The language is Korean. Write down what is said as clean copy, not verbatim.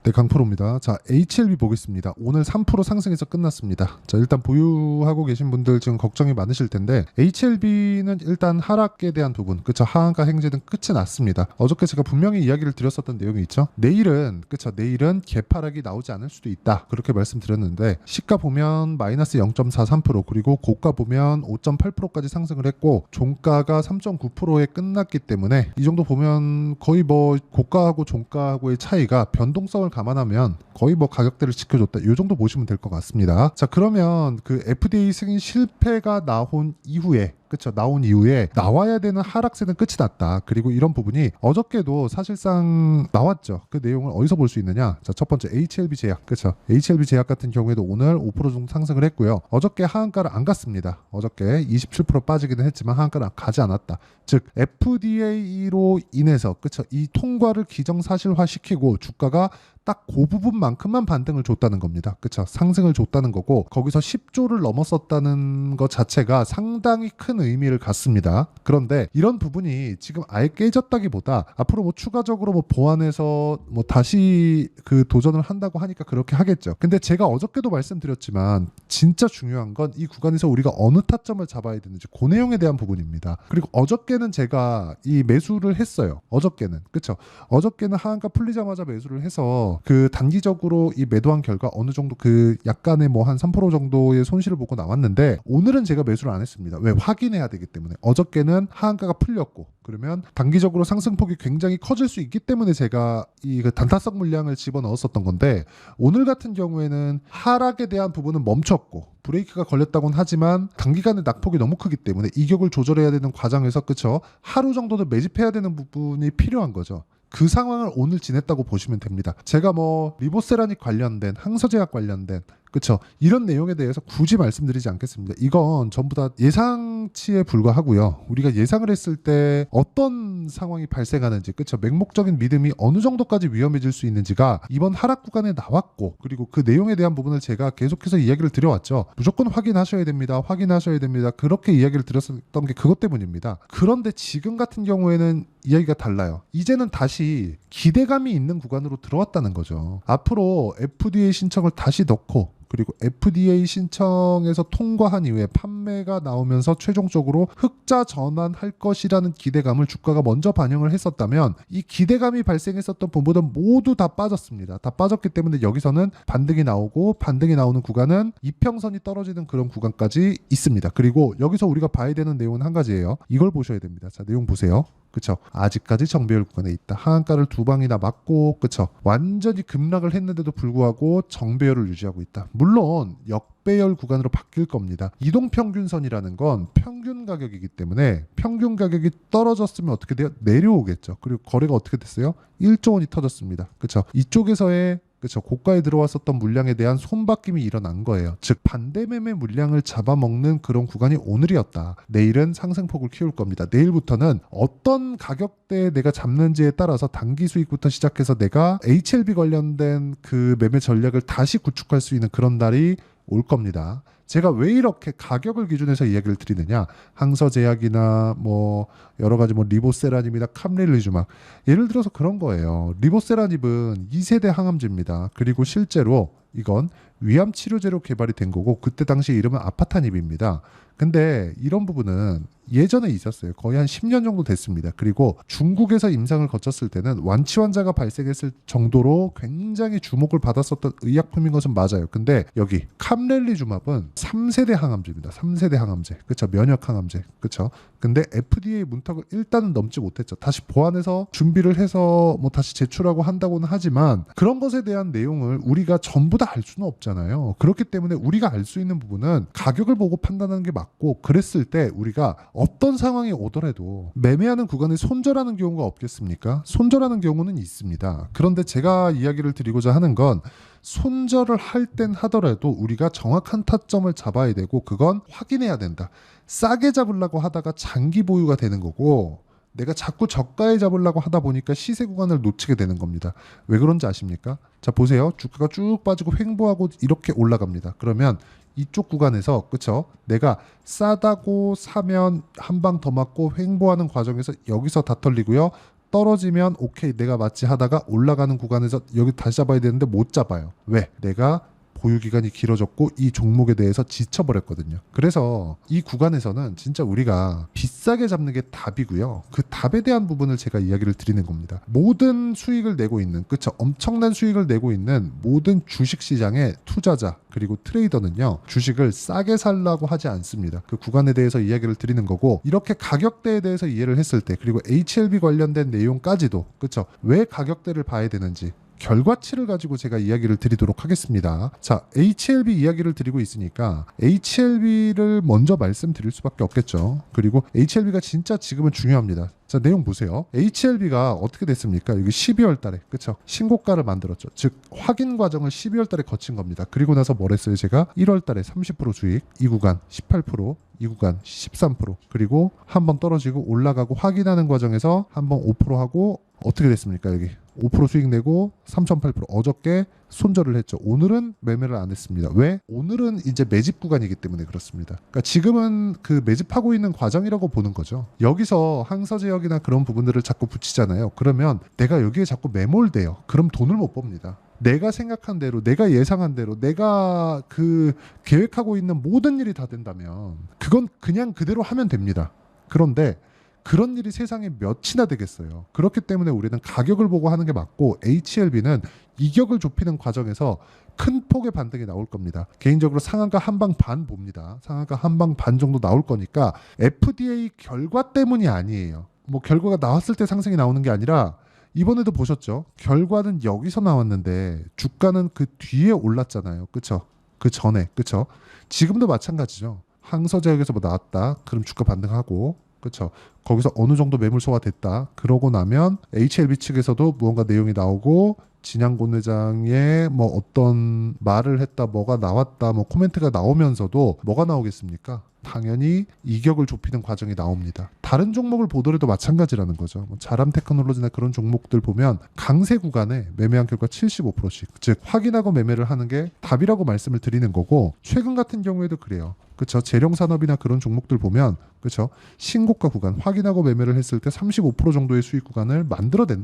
네, 강프로입니다. 자, HLB 보겠습니다. 오늘 3% 상승해서 끝났습니다. 자, 일단 보유하고 계신 분들 지금 걱정이 많으실 텐데 HLB는 일단 하락에 대한 부분, 그쵸? 하한가 행진은 끝이 났습니다. 어저께 제가 분명히 이야기를 드렸었던 내용이 있죠. 내일은, 그쵸? 내일은 개파락이 나오지 않을 수도 있다. 그렇게 말씀드렸는데 시가 보면 마이너스 0.43% 그리고 고가 보면 5.8%까지 상승을 했고 종가가 3.9%에 끝났기 때문에 이 정도 보면 거의 뭐 고가하고 종가하고의 차이가 변동성을 감안하면 거의 뭐 가격대를 지켜줬다. 이 정도 보시면 될 것 같습니다. 자, 그러면 그 FDA 승인 실패가 나온 이후에 그쵸? 나온 이후에 나와야 되는 하락세는 끝이 났다. 그리고 이런 부분이 어저께도 사실상 나왔죠. 그 내용을 어디서 볼 수 있느냐? 자, 첫 번째 HLB 제약, 그쵸? HLB 제약 같은 경우에도 오늘 5% 정도 상승을 했고요. 어저께 하한가를 안 갔습니다. 어저께 27% 빠지기는 했지만 하한가를 가지 않았다. 즉 FDA로 인해서 그쵸? 이 통과를 기정사실화시키고 주가가 딱 그 부분만큼만 반등을 줬다는 겁니다. 그쵸? 상승을 줬다는 거고 거기서 10조를 넘었었다는 것 자체가 상당히 큰 의미를 갖습니다. 그런데 이런 부분이 지금 아예 깨졌다기보다 앞으로 뭐 추가적으로 뭐 보완해서 뭐 다시 그 도전을 한다고 하니까 그렇게 하겠죠. 근데 제가 어저께도 말씀드렸지만 진짜 중요한 건 이 구간에서 우리가 어느 타점을 잡아야 되는지 그 내용에 대한 부분입니다. 그리고 어저께는 제가 이 매수를 했어요. 어저께는 그쵸? 어저께는 하한가 풀리자마자 매수를 해서 그 단기적으로 이 매도한 결과 어느 정도 그 약간의 뭐 한 3% 정도의 손실을 보고 나왔는데 오늘은 제가 매수를 안 했습니다. 왜? 확인해야 되기 때문에. 어저께는 하한가가 풀렸고 그러면 단기적으로 상승폭이 굉장히 커질 수 있기 때문에 제가 이 그 단타성 물량을 집어넣었었던 건데 오늘 같은 경우에는 하락에 대한 부분은 멈췄고 브레이크가 걸렸다고는 하지만 단기간에 낙폭이 너무 크기 때문에 이격을 조절해야 되는 과정에서 그쵸? 하루 정도는 매집해야 되는 부분이 필요한 거죠. 그 상황을 오늘 지냈다고 보시면 됩니다. 제가 뭐 리보세라닉 관련된 항서제약 관련된 그쵸? 이런 내용에 대해서 굳이 말씀드리지 않겠습니다. 이건 전부 다 예상치에 불과하고요. 우리가 예상을 했을 때 어떤 상황이 발생하는지 그쵸? 맹목적인 믿음이 어느 정도까지 위험해질 수 있는지가 이번 하락 구간에 나왔고 그리고 그 내용에 대한 부분을 제가 계속해서 이야기를 드려왔죠. 무조건 확인하셔야 됩니다. 확인하셔야 됩니다. 그렇게 이야기를 드렸었던 게 그것 때문입니다. 그런데 지금 같은 경우에는 이야기가 달라요. 이제는 다시 기대감이 있는 구간으로 들어왔다는 거죠. 앞으로 FDA 신청을 다시 넣고 그리고 FDA 신청에서 통과한 이후에 판매가 나오면서 최종적으로 흑자 전환할 것이라는 기대감을 주가가 먼저 반영을 했었다면 이 기대감이 발생했었던 부분은 모두 다 빠졌습니다. 다 빠졌기 때문에 여기서는 반등이 나오고 반등이 나오는 구간은 이평선이 떨어지는 그런 구간까지 있습니다. 그리고 여기서 우리가 봐야 되는 내용은 한 가지예요. 이걸 보셔야 됩니다. 자, 내용 보세요. 그쵸? 아직까지 정배열 구간에 있다. 하한가를 두 방이나 맞고 그쵸? 완전히 급락을 했는데도 불구하고 정배열을 유지하고 있다. 물론 역배열 구간으로 바뀔 겁니다. 이동평균선이라는 건 평균 가격이기 때문에 평균 가격이 떨어졌으면 어떻게 돼요? 내려오겠죠. 그리고 거래가 어떻게 됐어요? 1조 원이 터졌습니다. 그쵸? 이쪽에서의 그렇죠. 고가에 들어왔었던 물량에 대한 손바뀜이 일어난 거예요. 즉 반대 매매 물량을 잡아먹는 그런 구간이 오늘이었다. 내일은 상승폭을 키울 겁니다. 내일부터는 어떤 가격대에 내가 잡는지에 따라서 단기 수익부터 시작해서 내가 HLB 관련된 그 매매 전략을 다시 구축할 수 있는 그런 날이 올 겁니다. 제가 왜 이렇게 가격을 기준해서 이야기를 드리느냐? 항서제약이나 뭐 여러 가지 뭐 리보세라닙이나 캄릴리주막 예를 들어서 그런 거예요. 리보세라닙은 2세대 항암제입니다. 그리고 실제로 이건 위암 치료제로 개발이 된 거고 그때 당시 이름은 아파타닙입니다. 근데 이런 부분은 예전에 있었어요. 거의 한 10년 정도 됐습니다. 그리고 중국에서 임상을 거쳤을 때는 완치 환자가 발생했을 정도로 굉장히 주목을 받았었던 의약품인 것은 맞아요. 근데 여기 캄렐리주맙은 3세대 항암제입니다. 3세대 항암제. 그쵸? 면역 항암제. 그쵸? 근데 FDA 문턱을 일단은 넘지 못했죠. 다시 보완해서 준비를 해서 뭐 다시 제출하고 한다고는 하지만 그런 것에 대한 내용을 우리가 전부 다 알 수는 없잖아요. 그렇기 때문에 우리가 알 수 있는 부분은 가격을 보고 판단하는 게 맞고 그랬을 때 우리가 어떤 상황이 오더라도 매매하는 구간에 손절하는 경우가 없겠습니까? 손절하는 경우는 있습니다. 그런데 제가 이야기를 드리고자 하는 건 손절을 할 땐 하더라도 우리가 정확한 타점을 잡아야 되고 그건 확인해야 된다. 싸게 잡으려고 하다가 장기 보유가 되는 거고 내가 자꾸 저가에 잡으려고 하다 보니까 시세 구간을 놓치게 되는 겁니다. 왜 그런지 아십니까? 자, 보세요. 주가가 쭉 빠지고 횡보하고 이렇게 올라갑니다. 그러면 이쪽 구간에서 그쵸? 내가 싸다고 사면 한 방 더 맞고 횡보하는 과정에서 여기서 다 털리고요. 떨어지면 오케이 내가 맞지 하다가 올라가는 구간에서 여기 다시 잡아야 되는데 못 잡아요. 왜? 내가 보유기간이 길어졌고 이 종목에 대해서 지쳐버렸거든요. 그래서 이 구간에서는 진짜 우리가 비싸게 잡는 게 답이고요. 그 답에 대한 부분을 제가 이야기를 드리는 겁니다. 모든 수익을 내고 있는, 그쵸? 엄청난 수익을 내고 있는 모든 주식시장의 투자자 그리고 트레이더는요, 주식을 싸게 살라고 하지 않습니다. 그 구간에 대해서 이야기를 드리는 거고, 이렇게 가격대에 대해서 이해를 했을 때, 그리고 HLB 관련된 내용까지도, 그쵸? 왜 가격대를 봐야 되는지 결과치를 가지고 제가 이야기를 드리도록 하겠습니다. 자, HLB 이야기를 드리고 있으니까 HLB를 먼저 말씀드릴 수밖에 없겠죠. 그리고 HLB가 진짜 지금은 중요합니다. 자, 내용 보세요. HLB가 어떻게 됐습니까? 여기 12월 달에, 그쵸? 신고가를 만들었죠. 즉, 확인 과정을 12월 달에 거친 겁니다. 그리고 나서 뭘 했어요? 제가 1월 달에 30% 수익, 이 구간 18%, 이 구간 13%, 그리고 한번 떨어지고 올라가고 확인하는 과정에서 한번 5% 하고 어떻게 됐습니까? 여기 5% 수익 내고 3.8% 어저께 손절을 했죠. 오늘은 매매를 안 했습니다. 왜? 오늘은 이제 매집 구간이기 때문에 그렇습니다. 그러니까 지금은 그 매집하고 있는 과정이라고 보는 거죠. 여기서 항서제약이나 그런 부분들을 자꾸 붙이잖아요. 그러면 내가 여기에 자꾸 매몰돼요. 그럼 돈을 못 법니다. 내가 생각한 대로, 내가 예상한 대로, 내가 그 계획하고 있는 모든 일이 다 된다면 그건 그냥 그대로 하면 됩니다. 그런데 그런 일이 세상에 몇이나 되겠어요. 그렇기 때문에 우리는 가격을 보고 하는 게 맞고, HLB는 이격을 좁히는 과정에서 큰 폭의 반등이 나올 겁니다. 개인적으로 상한가 한방 반 봅니다. 상한가 한방 반 정도 나올 거니까 FDA 결과 때문이 아니에요. 뭐 결과가 나왔을 때 상승이 나오는 게 아니라, 이번에도 보셨죠? 결과는 여기서 나왔는데 주가는 그 뒤에 올랐잖아요. 그쵸? 그 전에. 그쵸? 지금도 마찬가지죠. 항서제약에서 뭐 나왔다. 그럼 주가 반등하고, 그쵸? 거기서 어느 정도 매물 소화됐다. 그러고 나면 HLB 측에서도 무언가 내용이 나오고, 진양곤 회장의 뭐 어떤 말을 했다, 뭐가 나왔다, 뭐 코멘트가 나오면서도 뭐가 나오겠습니까? 당연히 이격을 좁히는 과정이 나옵니다. 다른 종목을 보더라도 마찬가지라는 거죠. 뭐 자람 테크놀로지나 그런 종목들 보면 강세 구간에 매매한 결과 75%씩, 즉 확인하고 매매를 하는 게 답이라고 말씀을 드리는 거고, 최근 같은 경우에도 그래요. 그렇죠. 재룡산업이나 그런 종목들 보면, 그렇죠, 신고가 구간 확인하고 매매를 했을 때 35% 정도의 수익 구간을 만들어낸다.